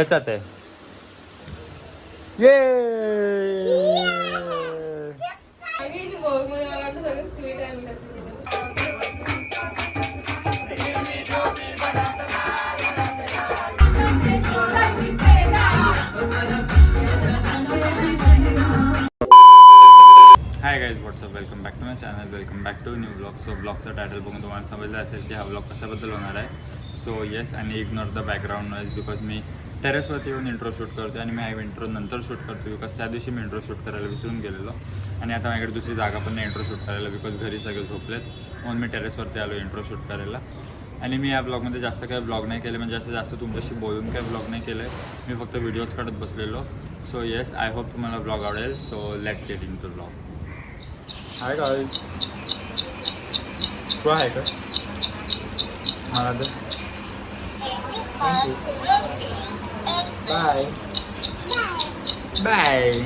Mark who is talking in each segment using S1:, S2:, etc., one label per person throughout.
S1: त्याच्यात आहे ये hi guys what's up welcome back to my channel welcome back to new blog. So ब्लॉगचा title बघून तुम्हाला समजलं असेल की हा ब्लॉग कशाबद्दल होणार आहे. सो येस, आणि ignore the background noise because मी टेरेसवरती येऊन इंट्रो शूट करतो आणि मी हा इंट्रो नंतर शूट करतो बिकॉज त्या दिवशी मी इंट्रो शूट करायला विसरून गेलेलो आणि आता माझ्याकडे दुसरी जागा पण नाही इंट्रो शूट करायला बिकॉज घरी सगळे झोपलेत म्हणून मी टेरेसवरती आलो इंट्रो शूट करायला. आणि मी या ब्लॉगमध्ये जास्त काही ब्लॉग नाही केले, म्हणजे असं जास्त तुमच्याशी बोलून काही ब्लॉग नाही केलं आहे. मी फक्त व्हिडिओज काढत बसलेलो. सो येस, आय होप तुम्हाला ब्लॉग आवडेल. So let's get into blog. Hi guys, तू आहे का? मला तर बाय बाय.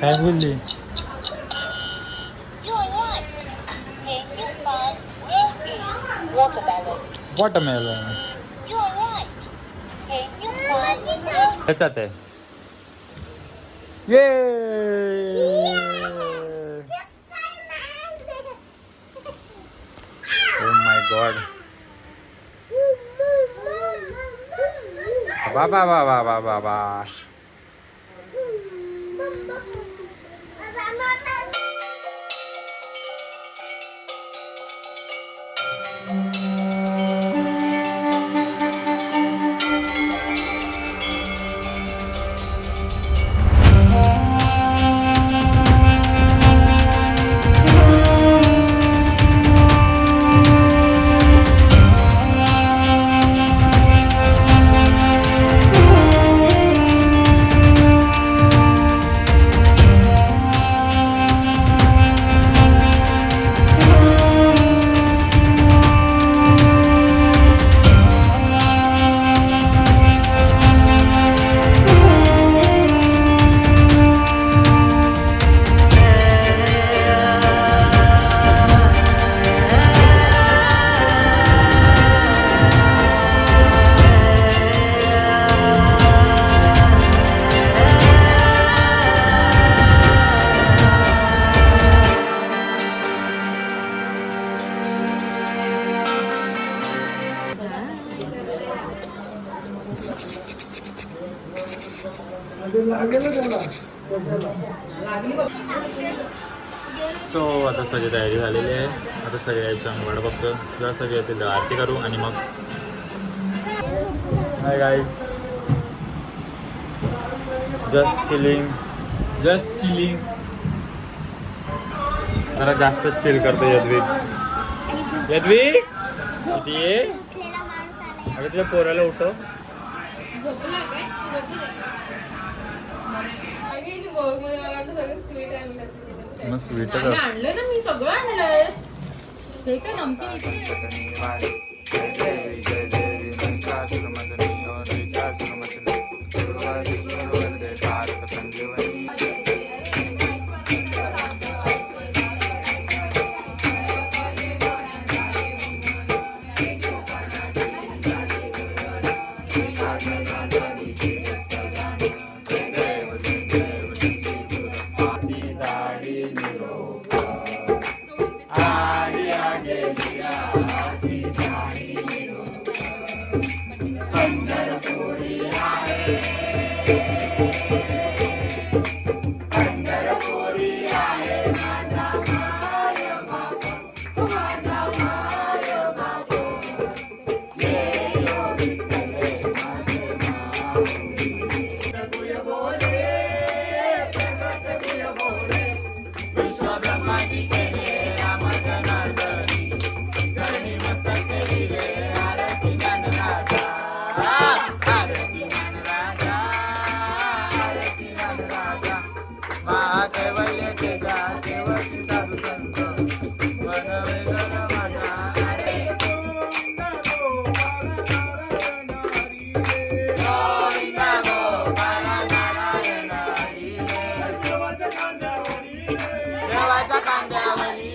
S1: काय बोलली? वॉटरमेलन त्याच्यात आहे ये. Oh my God. बाबा बाबा बाबा बाबा. सो आता सगळी तयारी झालेली आहे. आता सगळे यायची आम्ही वाट बघतो. जेव्हा सगळे येतील तेव्हा आरती करू आणि मग हाय गाईज, जस्ट चिलिंग जरा जास्तच चिल करतो यद्विक. किती ये अरे तुझ्या पोराला उठव. मग स्वीट
S2: आणलं ना मी, सगळं आणलंय. ते काय नमकीन
S1: माझ्या कांद्यावरी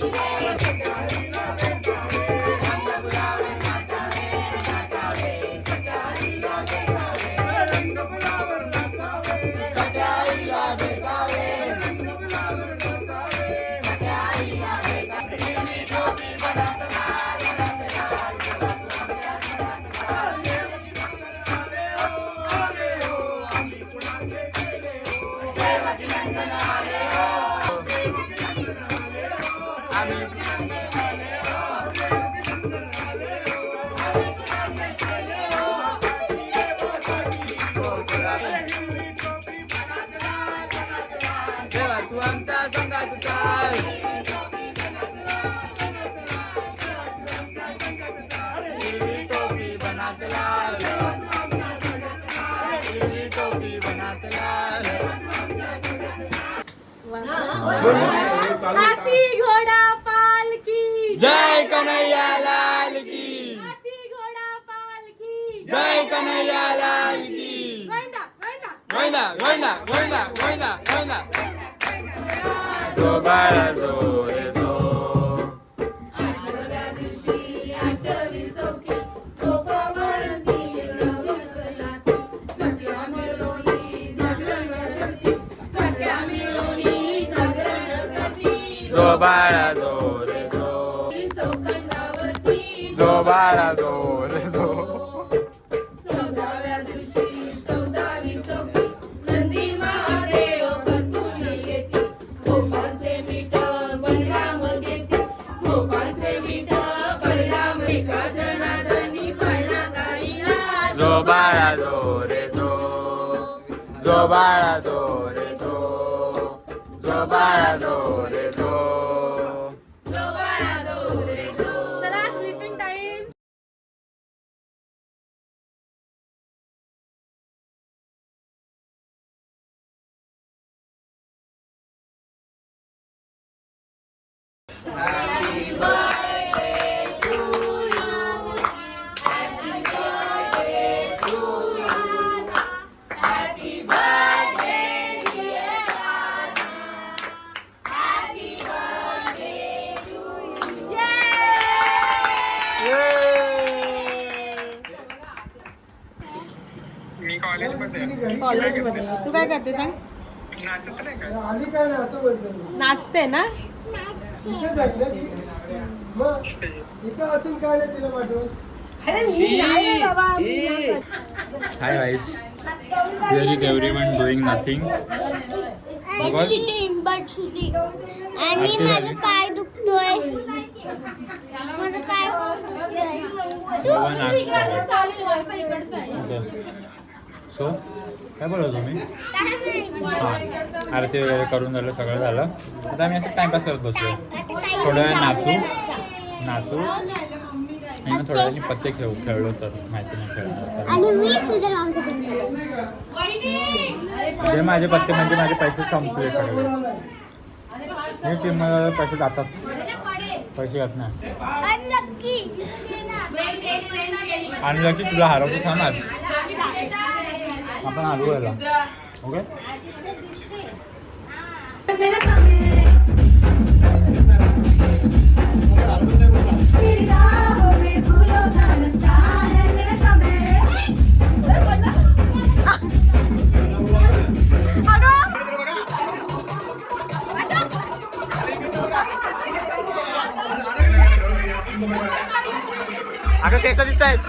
S1: देवा तू आमच्या संघात चाल हिरवी टोपी बनात लाल हिरवी टोपी बनात लाल
S2: हाती घोडा पालकी
S1: जय कन्हैया लाल की
S2: हाती घोडा पालकी
S1: जय कन्हैया लाल की
S2: गोविंदा
S1: गोविंदा
S2: गोविंदा
S1: गोविंदा गोविंदा गोविंदा गोविंदा जो बाळा जो रे जो
S2: आठव्या दिवशी आठवी चौकी झोपा म्हणती रवसलाती सगळ्या मिळूनी जागरण करती सगळ्या मिळूनी जागरण करती
S1: जो बाळा जो रे जो
S2: चौखंडावरती
S1: जो बाळा जो रे जो
S2: 14व्या दिवशी 14वी चौकी नंदी महादेव परतून येती गोपांचे मीठ बळीराम घेती गोपांचे मीठ बळीराम एका जनार्दनी पळणा गाईला
S1: जो बाळा जो रे जो जो बाळा जो रे जो जो बाळा जो रे जो
S2: चला स्लीपिंग टाइम
S3: कॉलेजमध्ये तू काय करते सांग
S4: आली काय ना असं बोलतो
S3: नाचते ना
S4: इथे जायचं ना ती मग इथं असून काय नाही तिला पाठवून
S1: hi guys here is everyone doing nothing
S5: Shooting, but shooting. आणि माझा पाय दुखतोय माझा पाय दुखतोय
S2: चालेल वायफाय इकडचा आहे
S1: सो काय बोलतो तुम्ही
S5: काय माहिती?
S1: हां आरती वगैरे करून झालं सगळं झालं आता आम्ही असं टाइमपास करत बसलो थोड्या वेळ नाचू आणि मग थोड्या वेळाने पत्ते खेळलो तर माहिती नाही खेळणार
S5: आणि मी सुजल मामचं
S1: जे माझे पत्ते म्हणजे माझे पैसे संपले सगळे मी टीम पैसे जातात पैसे येत नाही आणि की तुला हरवतो थांब आज आपण हरवू याला ओके अगं केस दिसत आहेत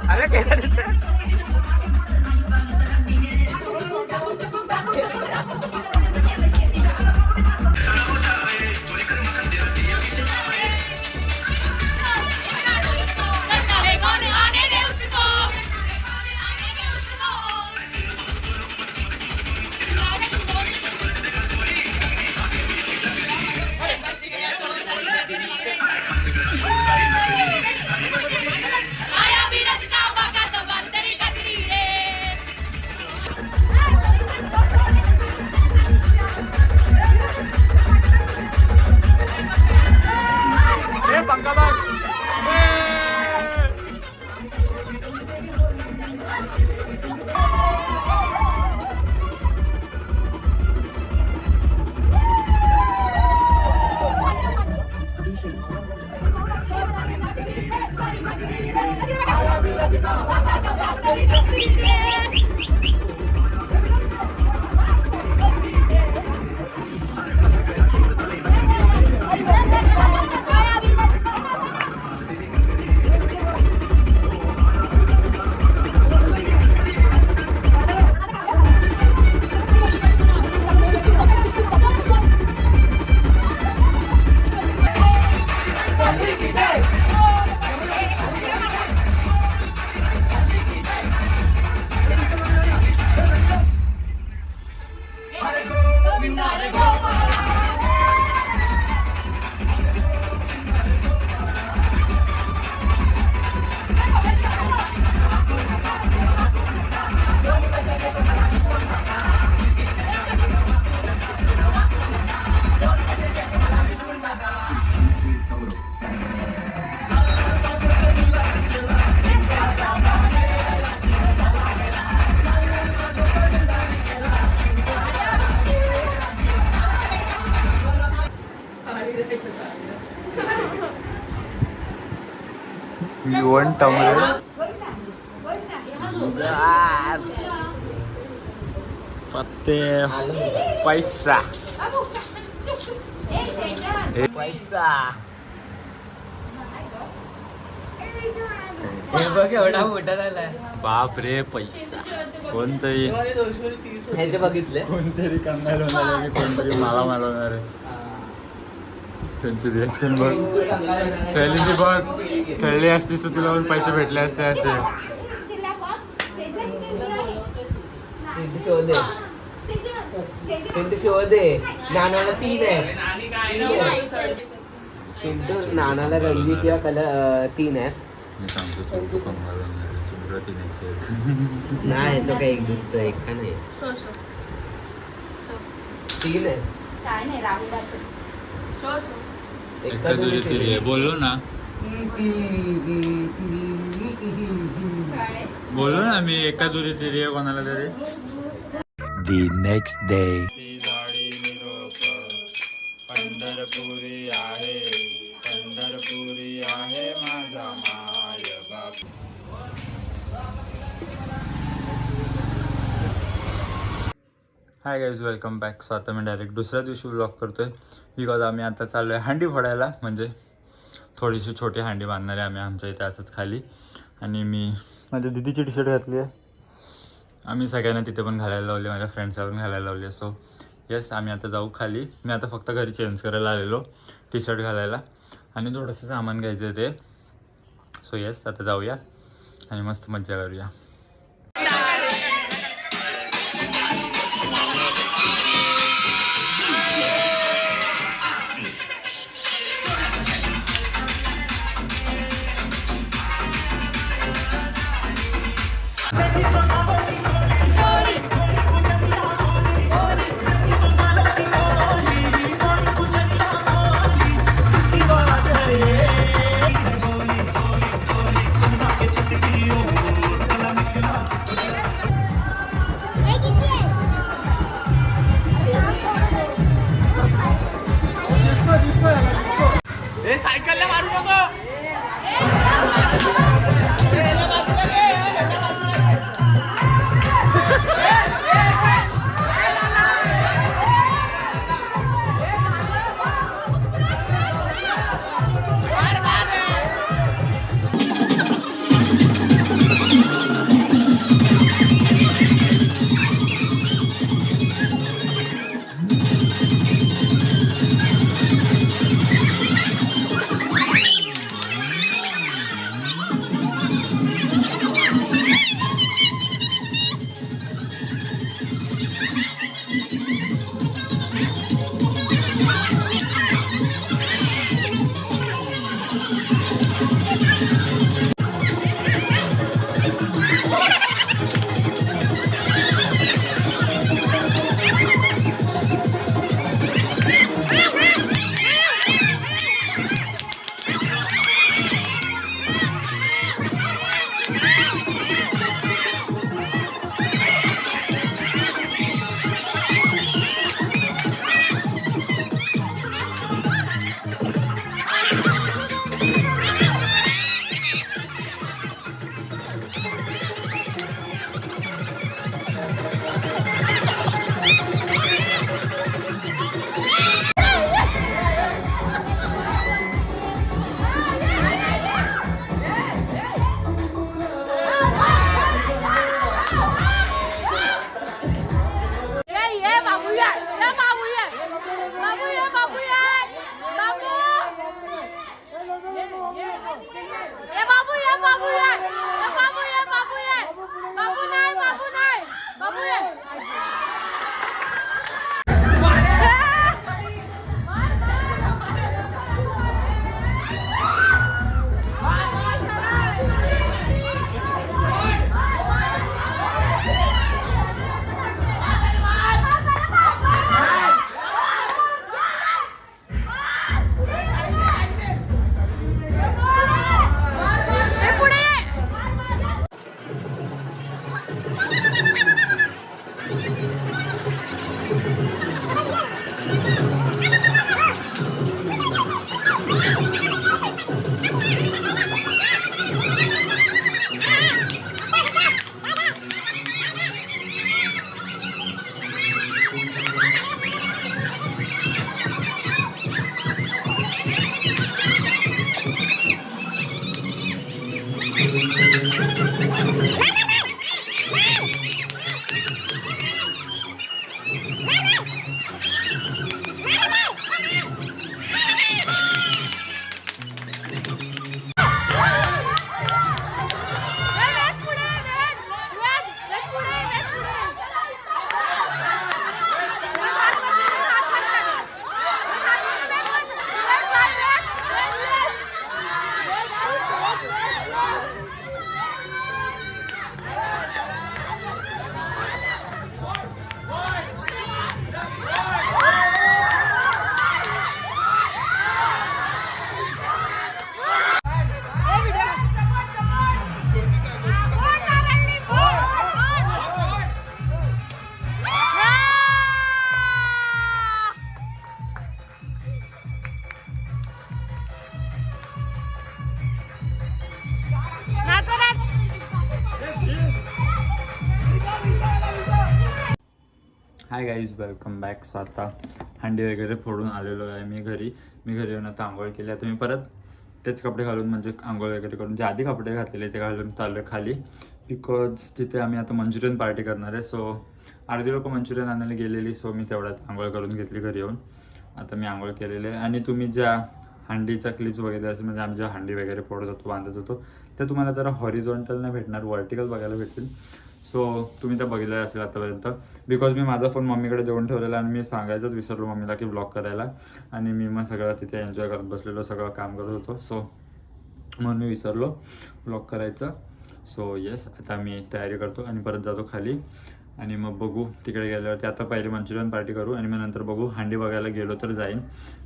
S1: अरे केस दिसत आहेत युवन टमरे पत्ते पैसा
S6: पैसा हे बघ एवढा मोठा झालाय.
S1: बाप रे पैसा कोणतरी
S6: ह्याचे बघितले
S1: कोणतरी कंगाल होणार आहे की कोणतरी मला मालवणार आहे. त्यांची रिॲक्शन बघ. शैलीची बघ खेळली असतीस तर तुला पण पैसे भेटले असते असे.
S6: शोधे चिंटू शोधे. नानाला 3 आहे. चिंटू नानाला रंगी किंवा कलर 3 आहे.
S1: मी सांगतो चिंटू कंगाल होणार आहे. चिंटू ती नाही.
S6: नाही तो काय एक दिसतो एक का नाही 3 आहे.
S1: एका दुरी तिरी आहे. बोललो ना बोललो ना मी एका दुरी तिरी आहे कोणाला तरी.
S7: The next day.
S1: पंढरपुरी आहे पंढरपुरी आहे माझा माय बाप. Hi guys welcome back. So आता मी डायरेक्ट दुसऱ्या दिवशी व्लॉग करतोय बिकॉज आम्ही आता चाललो आहे हांडी फोडायला. म्हणजे थोडीशी छोटी हांडी बांधणार आहे आम्ही आमच्या इथे असंच खाली. आणि मी माझ्या दीदीची टी शर्ट घातली आहे. आम्ही सगळ्यांना तिथे पण घालायला लावली. माझ्या फ्रेंड्सला पण घालायला लावली. सो येस आम्ही आता जाऊ खाली. मी आता फक्त घरी चेंज करायला आलेलो टी शर्ट घालायला आणि थोडंसं सामान घ्यायचं आहे ते. सो येस आता जाऊया आणि मस्त मज्जा करूया. Hi guys, welcome back. So आता हंडी वगैरे फोडून आलेलो आहे मी घरी येऊन आता आंघोळ केली. आता मी परत तेच कपडे घालून म्हणजे आंघोळ वगैरे करून जे आधी कपडे घातलेले ते घालून चाललो आहे खाली, बिकॉज तिथे आम्ही आता मंचुरियन पार्टी करणार आहे. सो अर्धी लोक मंचुरियन आणायला गेलेली, सो मी तेवढ्यात आंघोळ करून घेतली घरी येऊन. आता मी आंघोळ केलेले आहे आणि तुम्ही ज्या हंडीचा क्लिप्स वगैरे असेल म्हणजे आम्ही ज्या हंडी वगैरे फोडत होतो बांधत होतो ते तुम्हाला जरा हॉरिझॉन्टल नाही भेटणार, व्हर्टिकल बघायला भेटतील. सो तुम्ही तर बघितलं असेल आतापर्यंत, बिकॉज मी माझा फोन मम्मीकडे देऊन ठेवलेला आणि मी सांगायचंच विसरलो मम्मीला की ब्लॉग करायला, आणि मी मग सगळं तिथे एन्जॉय करत बसलेलो, सगळं काम करत होतो. सो म्हणून मी विसरलो ब्लॉग करायचं. सो येस, आता मी तयारी करतो आणि परत जातो खाली आणि मग बघू तिकडे गेल्यावरती. आता पहिले मंचुरियन पार्टी करू आणि मग नंतर बघू. हंडी बघायला गेलो तर जाईन,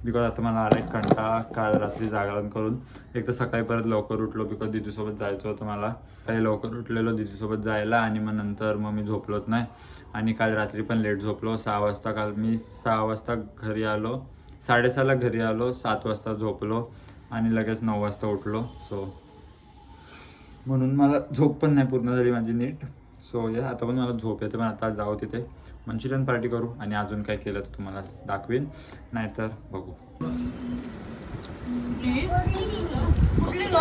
S1: बिकॉज आता मला आला एक कंटाळा काल रात्री जागरण करून. एक तर सकाळी परत लवकर उठलो बिकॉज दीदीसोबत जायचं होतं मला. काही लवकर उठलेलो दीदीसोबत जायला आणि मग नंतर मग मी झोपलोच नाही आणि काल रात्री पण लेट झोपलो. 6 वाजता काल मी 6 वाजता घरी आलो, 6:30ला घरी आलो, 7 वाजता झोपलो आणि लगेच 9 वाजता उठलो. सो म्हणून मला झोप पण नाही पूर्ण झाली माझी नीट. सो या आता पण मला झोप येते, पण आता जाऊ तिथे मंचुरियन पार्टी करू आणि अजून काय केलं तर तुम्हाला दाखवेन, नाहीतर बघू.
S2: कुठली ग?